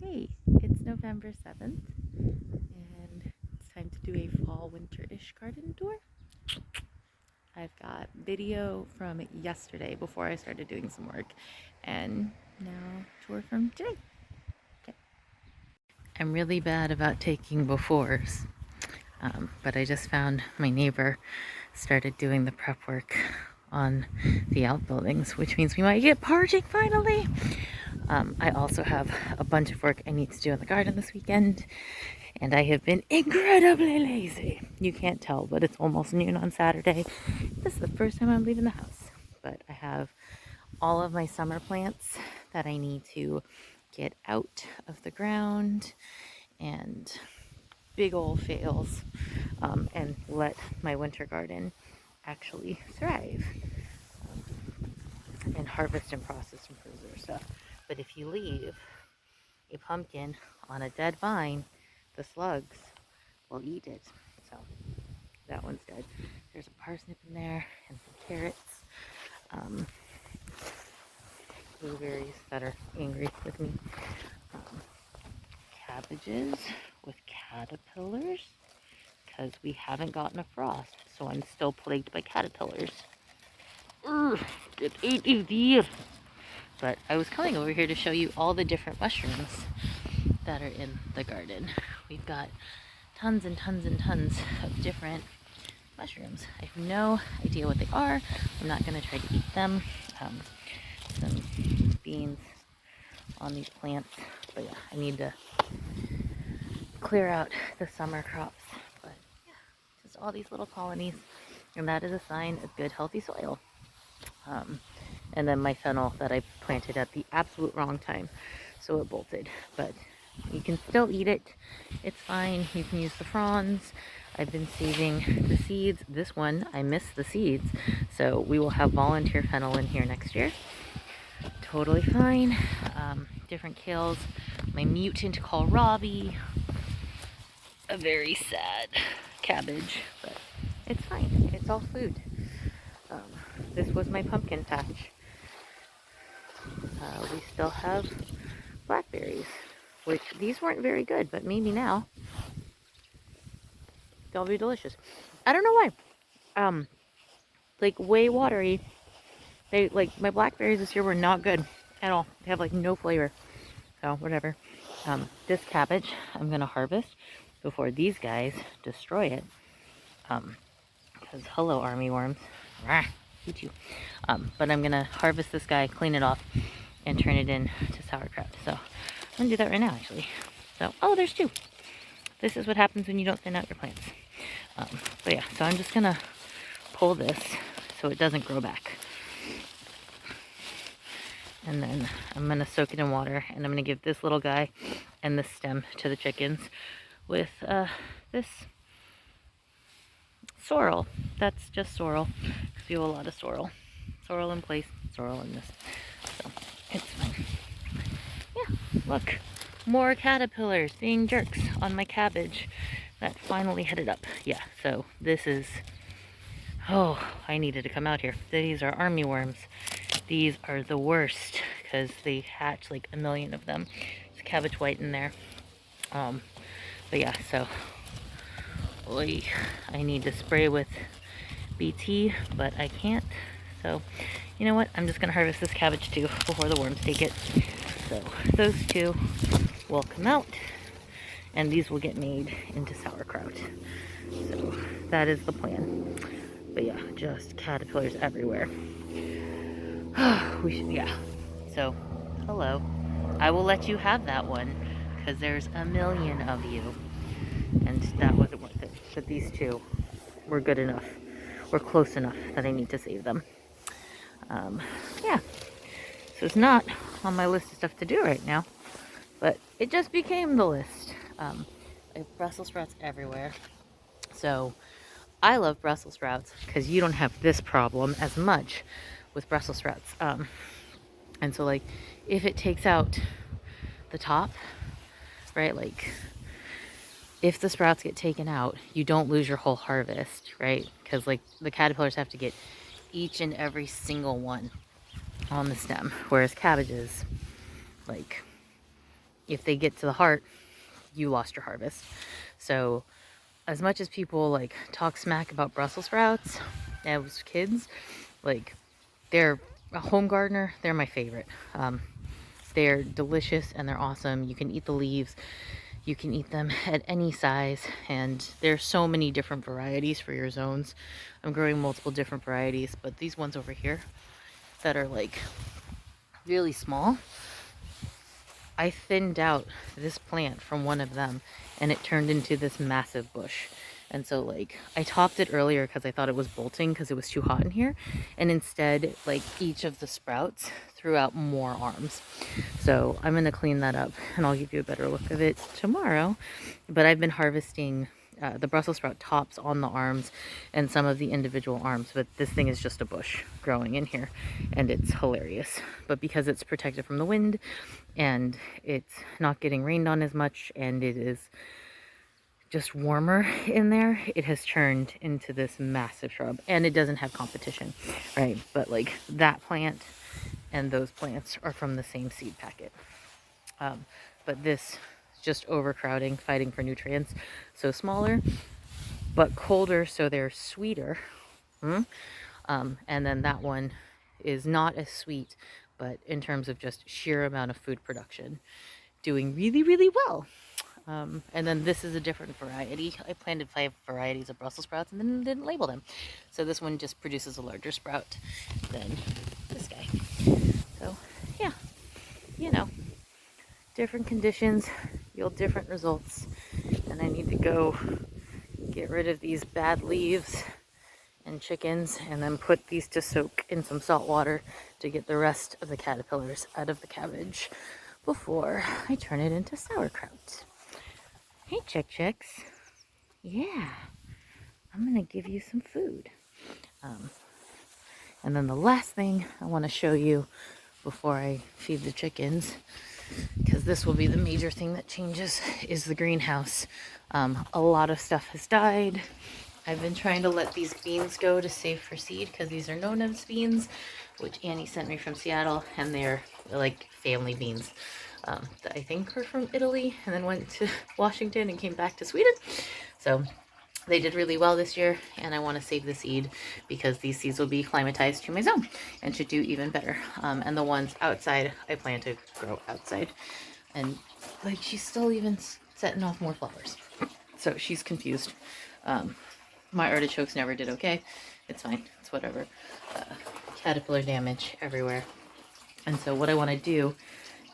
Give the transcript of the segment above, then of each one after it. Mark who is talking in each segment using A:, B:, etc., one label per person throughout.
A: Hey, it's November 7th, and it's time to do a fall winter-ish garden tour. I've got video from yesterday before I started doing some work, and now tour from today. Okay. I'm really bad about taking befores, but I just found my neighbor started doing the prep work on the outbuildings, which means we might get parging finally. I also have a bunch of work I need to do in the garden this weekend, and I have been incredibly lazy. You can't tell, but it's almost noon on Saturday. This is the first time I'm leaving the house, but I have all of my summer plants that I need to get out of the ground and big old fails, and let my winter garden actually thrive, and harvest and process and preserve stuff. But if you leave a pumpkin on a dead vine, the slugs will eat it. So that one's dead. There's a parsnip in there and some carrots, blueberries that are angry with me, cabbages with caterpillars because we haven't gotten a frost, so I'm still plagued by caterpillars. It ate you, dear. But I was coming over here to show you all the different mushrooms that are in the garden. We've got tons and tons and tons of different mushrooms. I have no idea what they are. I'm not going to try to eat them. Some beans on these plants. But yeah, I need to clear out the summer crops. But yeah, just all these little colonies. And that is a sign of good, healthy soil. And then my fennel that I planted at the absolute wrong time, so it bolted. But you can still eat it. It's fine. You can use the fronds. I've been saving the seeds. This one, I missed the seeds, so we will have volunteer fennel in here next year. Totally fine. Different kales. My mutant kohlrabi. A very sad cabbage, but it's fine. It's all food. This was my pumpkin patch. We still have blackberries, which these weren't very good, but maybe now they'll be delicious. I don't know why. Like way watery. They like my blackberries this year were not good at all. They have like no flavor. So whatever. This cabbage I'm gonna harvest before these guys destroy it. Because hello army worms. Rah, eat you. But I'm gonna harvest this guy, clean it off, and turn it into sauerkraut. So I'm gonna do that right now actually. So, oh, there's two. This is what happens when you don't thin out your plants. But yeah, so I'm just gonna pull this so it doesn't grow back. And then I'm gonna soak it in water, and I'm gonna give this little guy and this stem to the chickens with this sorrel. That's just sorrel, because we have a lot of sorrel. Sorrel in place, sorrel in this. So it's fine. Yeah, look. More caterpillars being jerks on my cabbage that finally headed up. Yeah, so this is... Oh, I needed to come out here. These are army worms. These are the worst because they hatch like a million of them. There's cabbage white in there. But yeah, so... Oy, I need to spray with BT, but I can't. So, you know what? I'm just going to harvest this cabbage too before the worms take it. So, those two will come out, and these will get made into sauerkraut. So, that is the plan. But yeah, just caterpillars everywhere. Yeah. So, hello. I will let you have that one, because there's a million of you. And that wasn't worth it. But these two were good enough. Were close enough that I need to save them. Yeah. So it's not on my list of stuff to do right now. But it just became the list. I have Brussels sprouts everywhere. So I love Brussels sprouts because you don't have this problem as much with Brussels sprouts. And so like if it takes out the top, right, like if the sprouts get taken out, you don't lose your whole harvest, right? Because like the caterpillars have to get each and every single one on the stem, whereas cabbages, like if they get to the heart, you lost your harvest. So as much as people like talk smack about Brussels sprouts as kids, like they're a home gardener, they're my favorite. They're delicious and they're awesome. You can eat the leaves, you can eat them at any size, and there's so many different varieties for your zones. I'm growing multiple different varieties, but these ones over here that are like really small, I thinned out this plant from one of them and it turned into this massive bush. And so like I topped it earlier because I thought it was bolting because it was too hot in here, and instead like each of the sprouts threw out more arms. So I'm going to clean that up and I'll give you a better look of it tomorrow. But I've been harvesting the Brussels sprout tops on the arms and some of the individual arms, but this thing is just a bush growing in here and it's hilarious. But because it's protected from the wind and it's not getting rained on as much and it is just warmer in there, it has turned into this massive shrub, and it doesn't have competition, right? But like that plant and those plants are from the same seed packet. But this just overcrowding, fighting for nutrients. So smaller, but colder, so they're sweeter. And then that one is not as sweet, but in terms of just sheer amount of food production, doing really, really well. And then this is a different variety. I planted 5 varieties of Brussels sprouts and then didn't label them. So this one just produces a larger sprout than this guy. So yeah, you know, different conditions yield different results. And I need to go get rid of these bad leaves and chickens and then put these to soak in some salt water to get the rest of the caterpillars out of the cabbage before I turn it into sauerkraut. Hey, chicks. Yeah, I'm gonna give you some food. And then the last thing I want to show you before I feed the chickens, because this will be the major thing that changes, is the greenhouse. A lot of stuff has died. I've been trying to let these beans go to save for seed because these are no-nibs beans, which Annie sent me from Seattle, and they're like family beans. That I think were from Italy and then went to Washington and came back to Sweden. So they did really well this year, and I want to save the seed because these seeds will be climatized to my zone and should do even better. And the ones outside, I plan to grow outside. And like she's still even setting off more flowers. So she's confused. My artichokes never did okay. It's fine. It's whatever. Caterpillar damage everywhere. And so what I want to do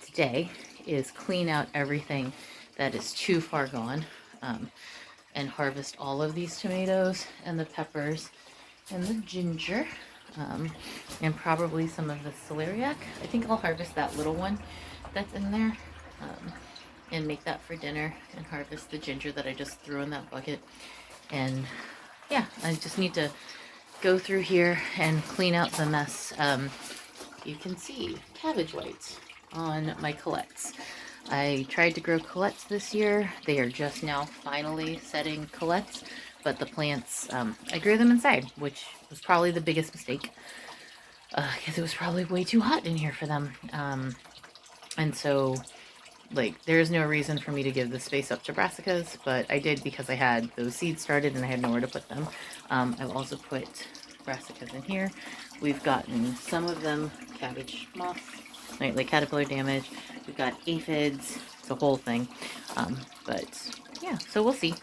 A: today is clean out everything that is too far gone, and harvest all of these tomatoes and the peppers and the ginger, and probably some of the celeriac. I think I'll harvest that little one that's in there, and make that for dinner, and harvest the ginger that I just threw in that bucket. And yeah, I just need to go through here and clean out the mess. You can see cabbage whites on my colettes. I tried to grow colettes this year. They are just now finally setting colettes, but the plants, I grew them inside, which was probably the biggest mistake, because it was probably way too hot in here for them. And so like there's no reason for me to give this space up to brassicas, but I did because I had those seeds started and I had nowhere to put them. I've also put brassicas in here. We've gotten some of them cabbage moth, right, like caterpillar damage. We've got aphids. It's a whole thing. But yeah, so we'll see.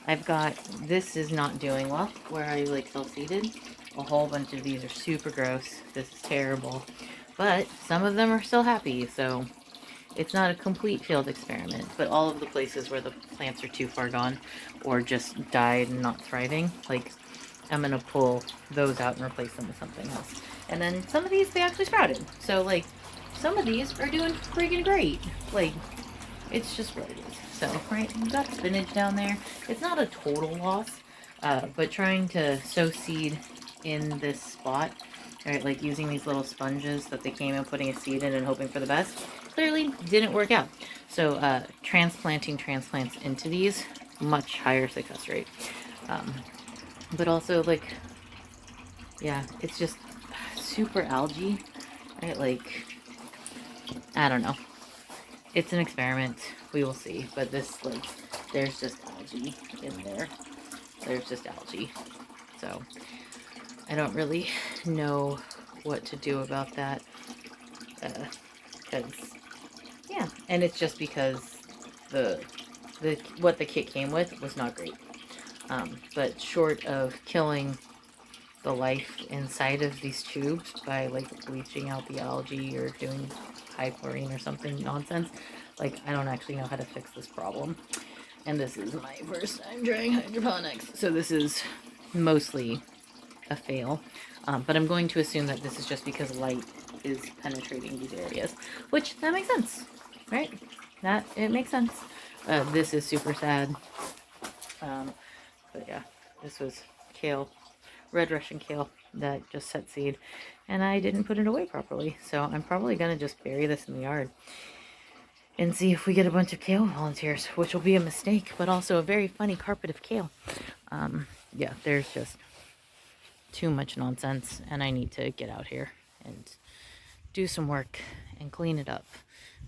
A: I've got, this is not doing well where I like self-seeded. A whole bunch of these are super gross. This is terrible. But some of them are still happy, so it's not a complete failed experiment, but all of the places where the plants are too far gone or just died and not thriving, like I'm going to pull those out and replace them with something else. And then some of these, they actually sprouted. So like some of these are doing freaking great. Like it's just what it is. So, right, we've got spinach down there. It's not a total loss, but trying to sow seed in this spot, right, like using these little sponges that they came and putting a seed in and hoping for the best, clearly didn't work out. So transplanting transplants into these, much higher success rate. But also like, yeah, it's just super algae, right? Like, I don't know. it's an experiment. We will see. But this, like, there's just algae in there. There's just algae. So I don't really know what to do about that. Because, yeah. And it's just because the what the kit came with was not great. But short of killing the life inside of these tubes by like bleaching out the algae or doing high chlorine or something nonsense, like I don't actually know how to fix this problem. And this is my first time trying hydroponics, so this is mostly a fail. But I'm going to assume that this is just because light is penetrating these areas, which that makes sense, right? That it makes sense. This is super sad. But yeah, this was kale, red Russian kale that just set seed, and I didn't put it away properly. So I'm probably gonna just bury this in the yard and see if we get a bunch of kale volunteers, which will be a mistake, but also a very funny carpet of kale. Yeah, there's just too much nonsense, and I need to get out here and do some work and clean it up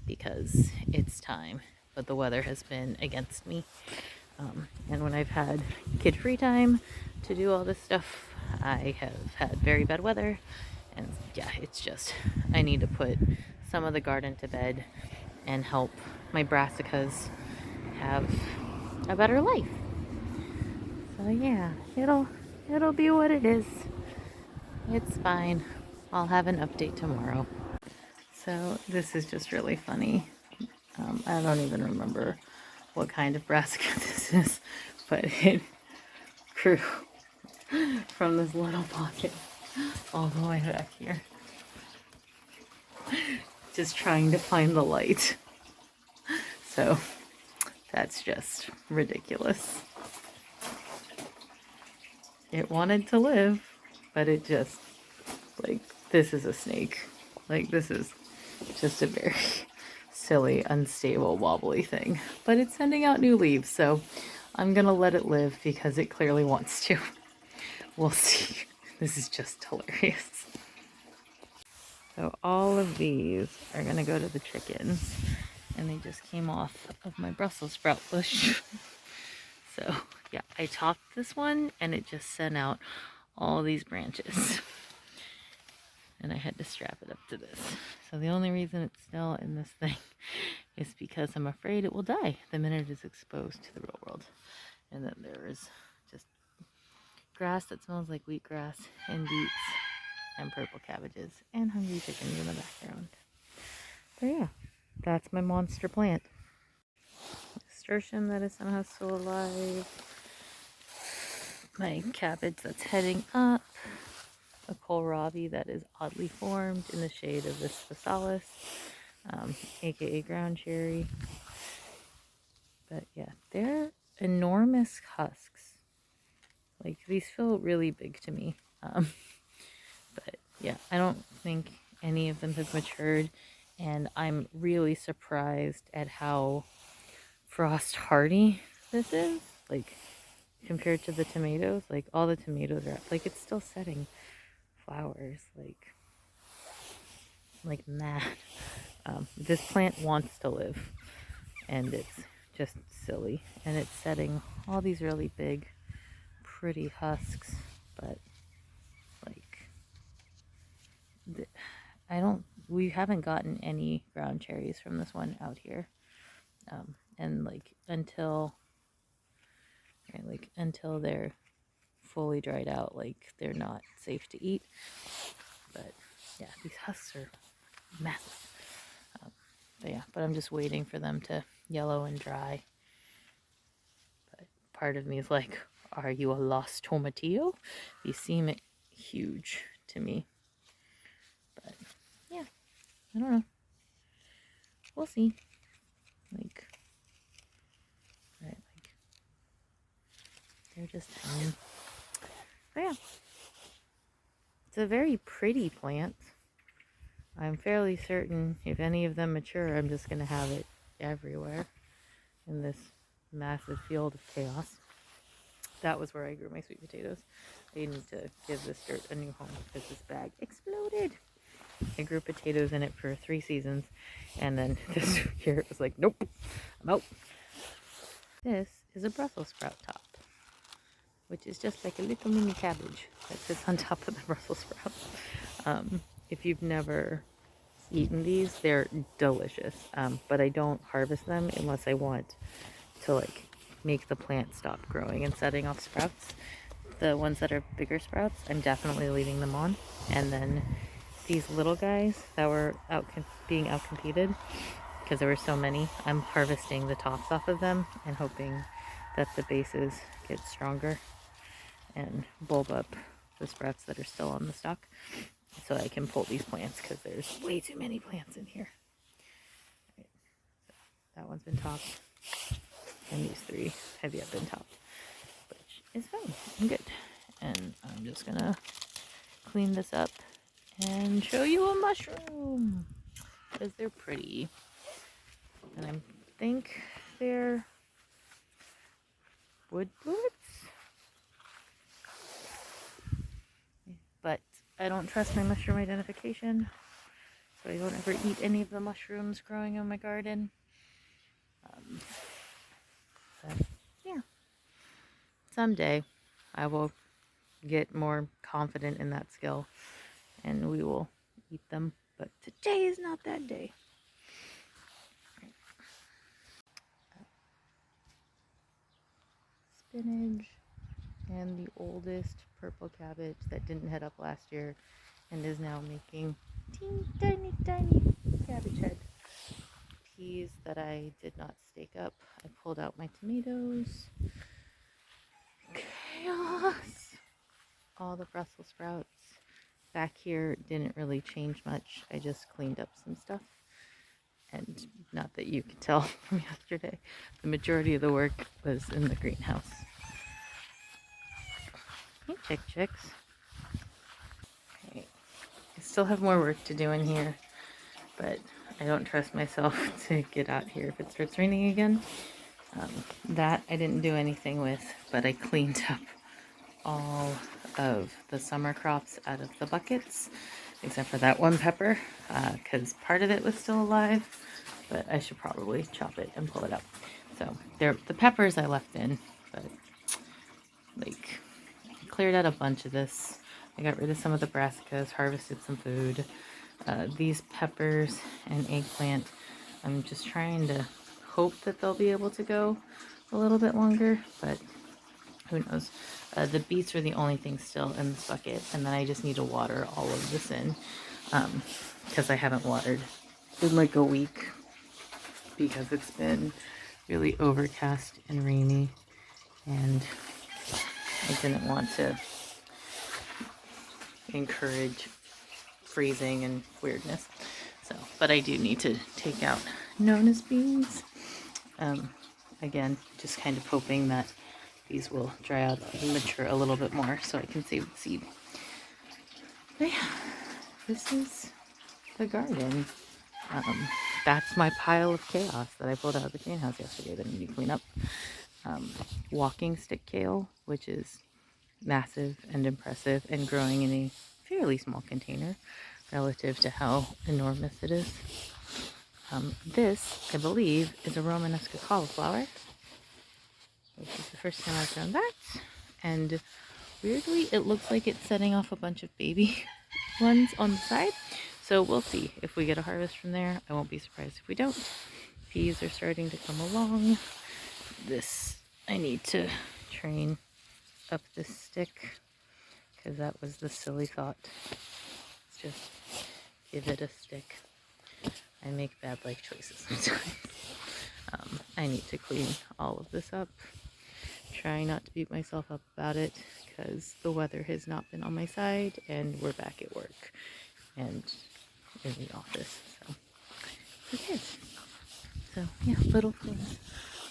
A: because it's time. But the weather has been against me. And when I've had kid free time to do all this stuff, I have had very bad weather. And yeah, it's just, I need to put some of the garden to bed and help my brassicas have a better life. So yeah, it'll be what it is. It's fine. I'll have an update tomorrow. So this is just really funny. I don't even remember what kind of brassica this is, but it grew from this little pocket all the way back here. Just trying to find the light. So that's just ridiculous. It wanted to live, but it just, like, this is a snake. Like, this is just a very silly, unstable, wobbly thing. But it's sending out new leaves, so I'm gonna let it live because it clearly wants to. We'll see. This is just hilarious. So all of these are gonna go to the chickens, and they just came off of my Brussels sprout bush. So yeah, I topped this one and it just sent out all these branches. And I had to strap it up to this. So the only reason it's still in this thing is because I'm afraid it will die the minute it is exposed to the real world. And then there is just grass that smells like wheatgrass and beets and purple cabbages and hungry chickens in the background. But yeah, that's my monster plant. Nasturtium that is somehow still alive. My cabbage that's heading up. A kohlrabi that is oddly formed in the shade of this phasalis, aka ground cherry. But yeah, they're enormous husks. Like, these feel really big to me. But yeah, I don't think any of them have matured, and I'm really surprised at how frost hardy this is. Like, compared to the tomatoes, like all the tomatoes are, like, it's still setting flowers like mad. This plant wants to live, and it's just silly, and it's setting all these really big pretty husks, but like we haven't gotten any ground cherries from this one out here, and like until they're fully dried out, like, they're not safe to eat. But yeah, these husks are massive. But I'm just waiting for them to yellow and dry. But part of me is like, are you a lost tomatillo? These seem huge to me. But yeah, I don't know. We'll see. Like, right, like, they're just tiny. But yeah, it's a very pretty plant. I'm fairly certain if any of them mature, I'm just going to have it everywhere in this massive field of chaos. That was where I grew my sweet potatoes. I need to give this dirt a new home because this bag exploded. I grew potatoes in it for 3 seasons, and then this year it was like, nope, I'm out. This is a Brussels sprout top, which is just like a little mini cabbage that sits on top of the Brussels sprout. If you've never eaten these, they're delicious, but I don't harvest them unless I want to like make the plant stop growing and setting off sprouts. The ones that are bigger sprouts, I'm definitely leaving them on. And then these little guys that were being outcompeted, because there were so many, I'm harvesting the tops off of them and hoping that the bases get stronger and bulb up the sprouts that are still on the stalk, so I can pull these plants, because there's way too many plants in here. Right. So that one's been topped, and these 3 have yet been topped, which is fine. I'm good. And I'm just gonna clean this up and show you a mushroom, because they're pretty. And I think they're wood bullets, but I don't trust my mushroom identification, so I don't ever eat any of the mushrooms growing in my garden. But yeah, someday I will get more confident in that skill and we will eat them, but today is not that day. Spinach and the oldest purple cabbage that didn't head up last year and is now making teeny tiny cabbage head. Peas that I did not stake up. I pulled out my tomatoes. Chaos! All the Brussels sprouts. Back here didn't really change much. I just cleaned up some stuff. And not that you could tell from yesterday, the majority of the work was in the greenhouse. Hey, chicks. Okay. I still have more work to do in here, but I don't trust myself to get out here if it starts raining again. That I didn't do anything with, but I cleaned up all of the summer crops out of the buckets, except for that one pepper, because part of it was still alive, but I should probably chop it and pull it up. So the peppers I left in, but like I cleared out a bunch of this. I got rid of some of the brassicas, harvested some food. These peppers and eggplant, I'm just trying to hope that they'll be able to go a little bit longer, but who knows. The beets are the only thing still in this bucket, and then I just need to water all of this in, because I haven't watered in like a week because it's been really overcast and rainy, and I didn't want to encourage freezing and weirdness. So, but I do need to take out Nona's beans. Again, just kind of hoping that these will dry out and mature a little bit more so I can save the seed. But yeah, this is the garden. That's my pile of chaos that I pulled out of the greenhouse yesterday that I need to clean up. Walking stick kale, which is massive and impressive and growing in a fairly small container relative to how enormous it is. This, I believe, is a Romanesca cauliflower, which is the first time I've done that. And weirdly, it looks like it's setting off a bunch of baby ones on the side. So we'll see if we get a harvest from there. I won't be surprised if we don't. Peas are starting to come along. This, I need to train up this stick, because that was the silly thought. Let's just give it a stick. I make bad life choices sometimes. I need to clean all of this up. Trying not to beat myself up about it, because the weather has not been on my side, and we're back at work and in the office. So who cares? So yeah, little things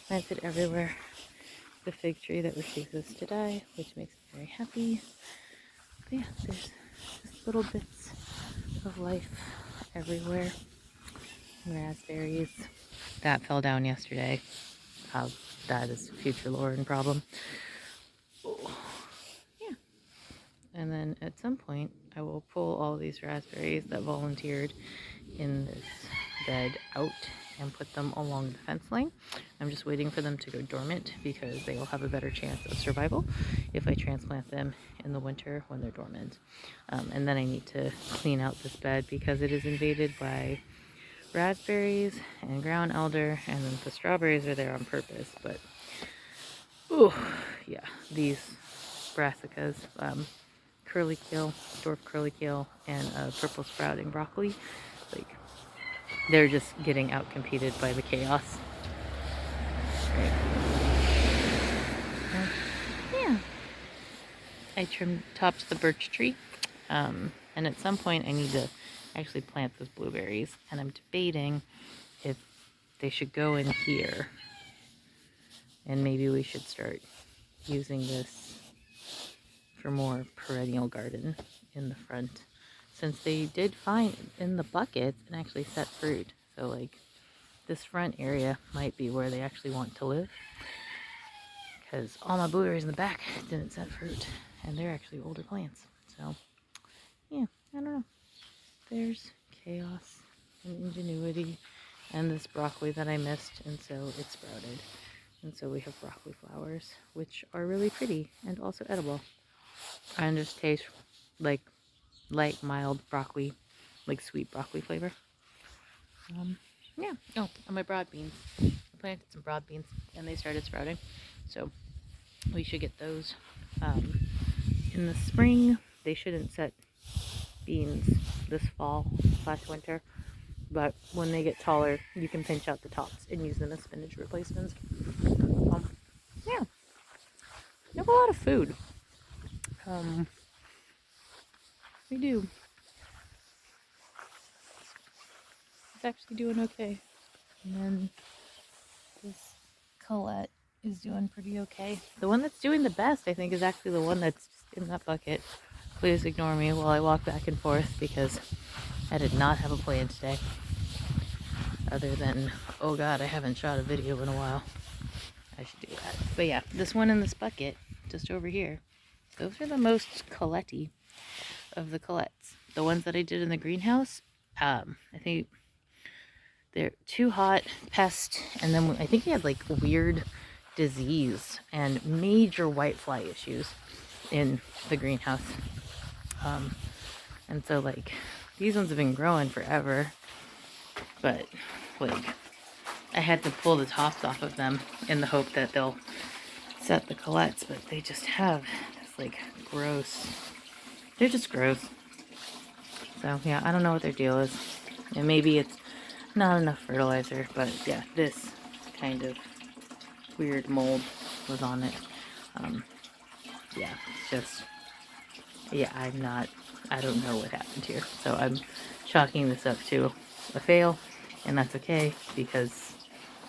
A: planted everywhere. The fig tree that refuses to die, which makes me very happy. But yeah, there's just little bits of life everywhere. Raspberries. That fell down yesterday. That is a future Lauren problem. Oh. Yeah. And then at some point, I will pull all these raspberries that volunteered in this bed out and put them along the fence line. I'm just waiting for them to go dormant because they will have a better chance of survival if I transplant them in the winter when they're dormant. And then I need to clean out this bed because it is invaded by raspberries and ground elder, and then the strawberries are there on purpose. But oh yeah, these brassicas, curly kale, dwarf curly kale, and purple sprouting broccoli, like, they're just getting out competed by the chaos. Right. Yeah. I topped the birch tree, and at some point I need to actually plant those blueberries, and I'm debating if they should go in here, and maybe we should start using this for more perennial garden in the front, since they did find in the buckets and actually set fruit. So like, this front area might be where they actually want to live, because all my blueberries in the back didn't set fruit, and they're actually older plants. So yeah, I don't know. There's chaos and ingenuity, and this broccoli that I missed, and so it sprouted. And so we have broccoli flowers, which are really pretty and also edible. And just taste like light, mild broccoli, like sweet broccoli flavor. Yeah. Oh, and my broad beans. I planted some broad beans, and they started sprouting. So we should get those in the spring. They shouldn't set beans this fall / winter, but when they get taller, you can pinch out the tops and use them as spinach replacements. Yeah, we have a lot of food. We do. It's actually doing okay. And then this Colette is doing pretty okay. The one that's doing the best, I think, is actually the one that's in that bucket. Please ignore me while I walk back and forth because I did not have a plan today. Other than, oh god, I haven't shot a video in a while. I should do that. But yeah, this one in this bucket, just over here, those are the most Colette-y of the Colettes. The ones that I did in the greenhouse, I think they're too hot, pest, and then I think he had like weird disease and major whitefly issues in the greenhouse. And so like, these ones have been growing forever, but like, I had to pull the tops off of them in the hope that they'll set the Colettes, but they just have this like gross, they're just gross. So yeah, I don't know what their deal is. And maybe it's not enough fertilizer, but yeah, this kind of weird mold was on it. Yeah, just, yeah, I don't know what happened here. So I'm chalking this up to a fail, and that's okay because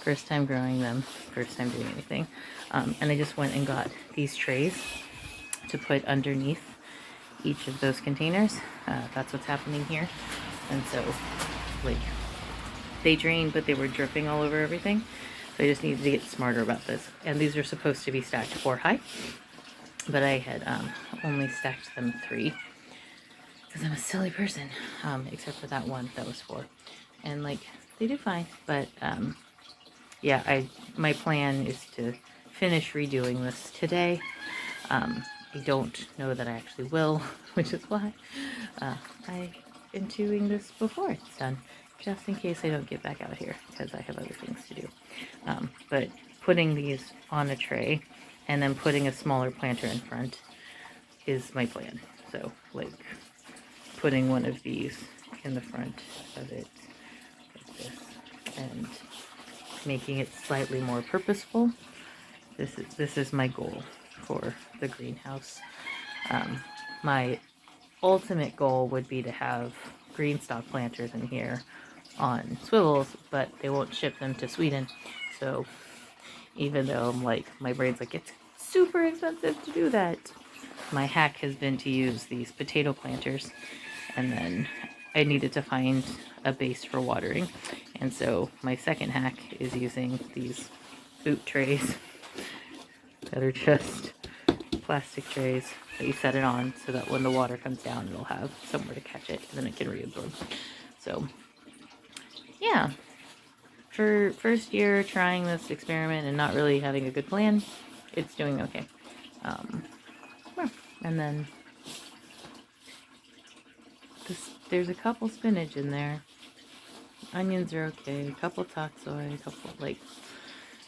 A: first time growing them, first time doing anything. And I just went and got these trays to put underneath each of those containers. That's what's happening here. And so, like, they drained, but they were dripping all over everything. So I just needed to get smarter about this. And these are supposed to be stacked 4 high, but I had only stacked them 3 because I'm a silly person, except for that one that was 4. And like, they did fine, but yeah, my plan is to finish redoing this today. I don't know that I actually will, which is why I've been doing this before it's done, just in case I don't get back out here, because I have other things to do. But putting these on a tray and then putting a smaller planter in front is my plan. So, like, putting one of these in the front of it, like this, and making it slightly more purposeful. This is my goal for the greenhouse. My ultimate goal would be to have green stock planters in here on swivels, but they won't ship them to Sweden. So even though I'm like, my brain's like, it's super expensive to do that, my hack has been to use these potato planters, and then I needed to find a base for watering. And so my second hack is using these boot trays that are just plastic trays that you set it on so that when the water comes down, it'll have somewhere to catch it and then it can reabsorb. So, yeah. For first year trying this experiment and not really having a good plan, it's doing okay. Yeah. And then there's a couple spinach in there. Onions are okay. A couple toxoi, a couple, like,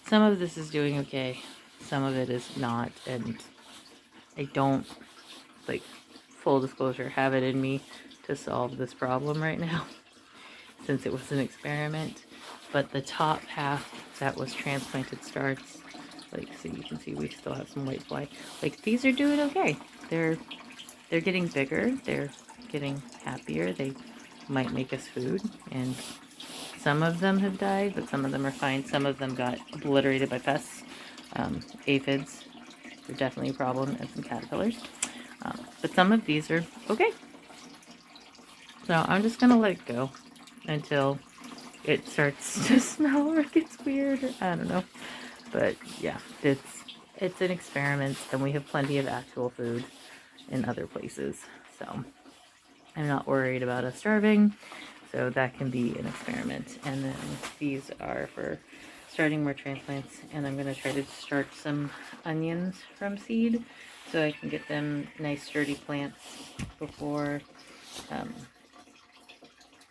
A: some of this is doing okay. Some of it is not. And I don't, like, full disclosure, have it in me to solve this problem right now since it was an experiment. But the top half that was transplanted starts, like, so you can see we still have some white fly. Like, these are doing okay. They're getting bigger. They're getting happier. They might make us food. And some of them have died, but some of them are fine. Some of them got obliterated by pests. Aphids are definitely a problem, and some caterpillars. But some of these are okay. So I'm just going to let it go until it starts to smell or it gets weird. Or, I don't know. But yeah, it's an experiment, and we have plenty of actual food in other places. So I'm not worried about us starving. So that can be an experiment. And then these are for starting more transplants. And I'm going to try to start some onions from seed so I can get them nice sturdy plants before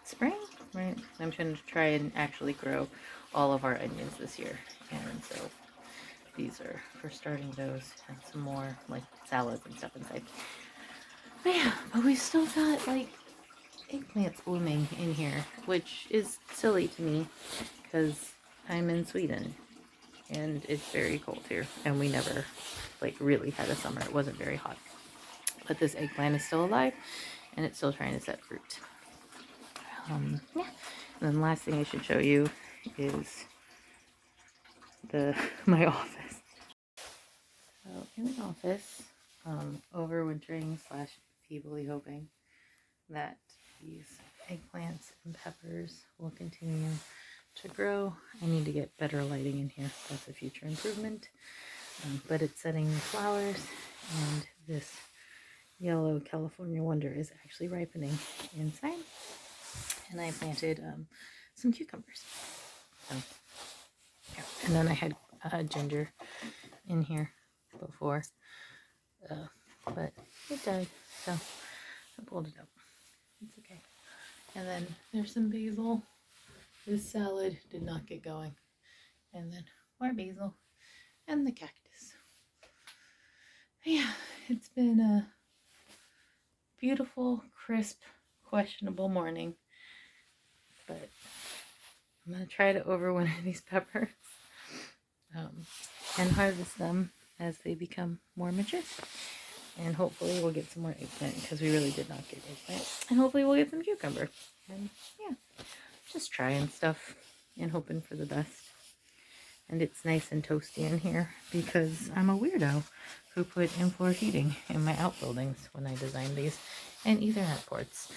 A: spring, right? I'm going to try and actually grow all of our onions this year. And so these are for starting those and some more like salads and stuff inside. But yeah, but we've still got like eggplants blooming in here, which is silly to me because I'm in Sweden and it's very cold here and we never like really had a summer. It wasn't very hot, but this eggplant is still alive and it's still trying to set fruit. Yeah. And then the last thing I should show you is my office. So in the office, overwintering / feebly hoping that these eggplants and peppers will continue to grow. I need to get better lighting in here. That's a future improvement. But it's setting flowers, and this yellow California Wonder is actually ripening inside. And I planted some cucumbers. So, yeah. And then I had ginger in here before, but it died, so I pulled it up. It's okay. And then there's some basil. This salad did not get going. And then more basil and the cactus. Yeah, it's been a beautiful, crisp, questionable morning. But I'm going to try to overwinter these peppers and harvest them as they become more mature. And hopefully we'll get some more eggplant because we really did not get eggplant. And hopefully we'll get some cucumber. And yeah, just trying stuff and hoping for the best. And it's nice and toasty in here because I'm a weirdo who put in-floor heating in my outbuildings when I designed these. And Ethernet ports.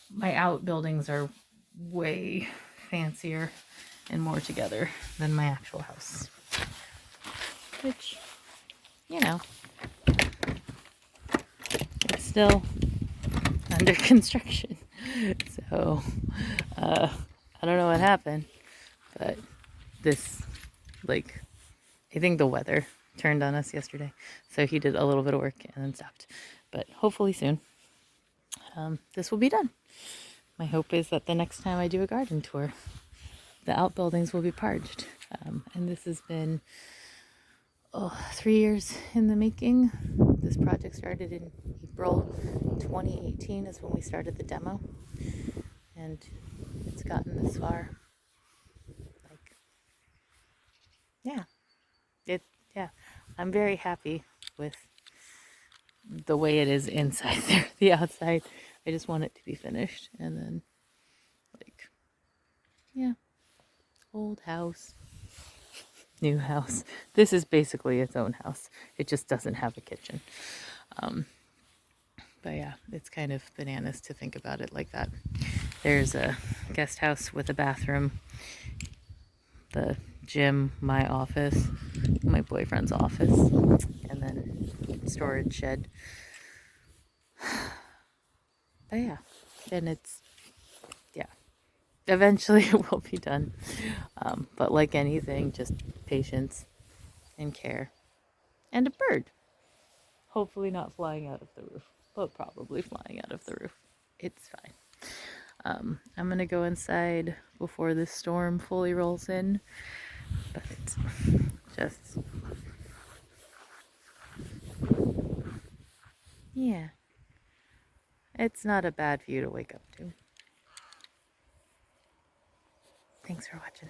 A: My outbuildings are way fancier and more together than my actual house. Which, you know, it's still under construction. So, I don't know what happened, but this, like, I think the weather turned on us yesterday. So he did a little bit of work and then stopped. But hopefully soon, this will be done. My hope is that the next time I do a garden tour, the outbuildings will be parged. And this has been 3 years in the making. This project started in April 2018 is when we started the demo. And it's gotten this far. Like, yeah. I'm very happy with the way it is inside there. The outside, I just want it to be finished. And then, like, yeah. Old house. New house. This is basically its own house. It just doesn't have a kitchen. But yeah, it's kind of bananas to think about it like that. There's a guest house with a bathroom, the gym, my office, my boyfriend's office, and then storage shed. But yeah, and it's, yeah, eventually it will be done. But like anything, just patience and care. And a bird. Hopefully not flying out of the roof, but probably flying out of the roof. It's fine. I'm gonna go inside before this storm fully rolls in, but just, yeah, it's not a bad view to wake up to. Thanks for watching.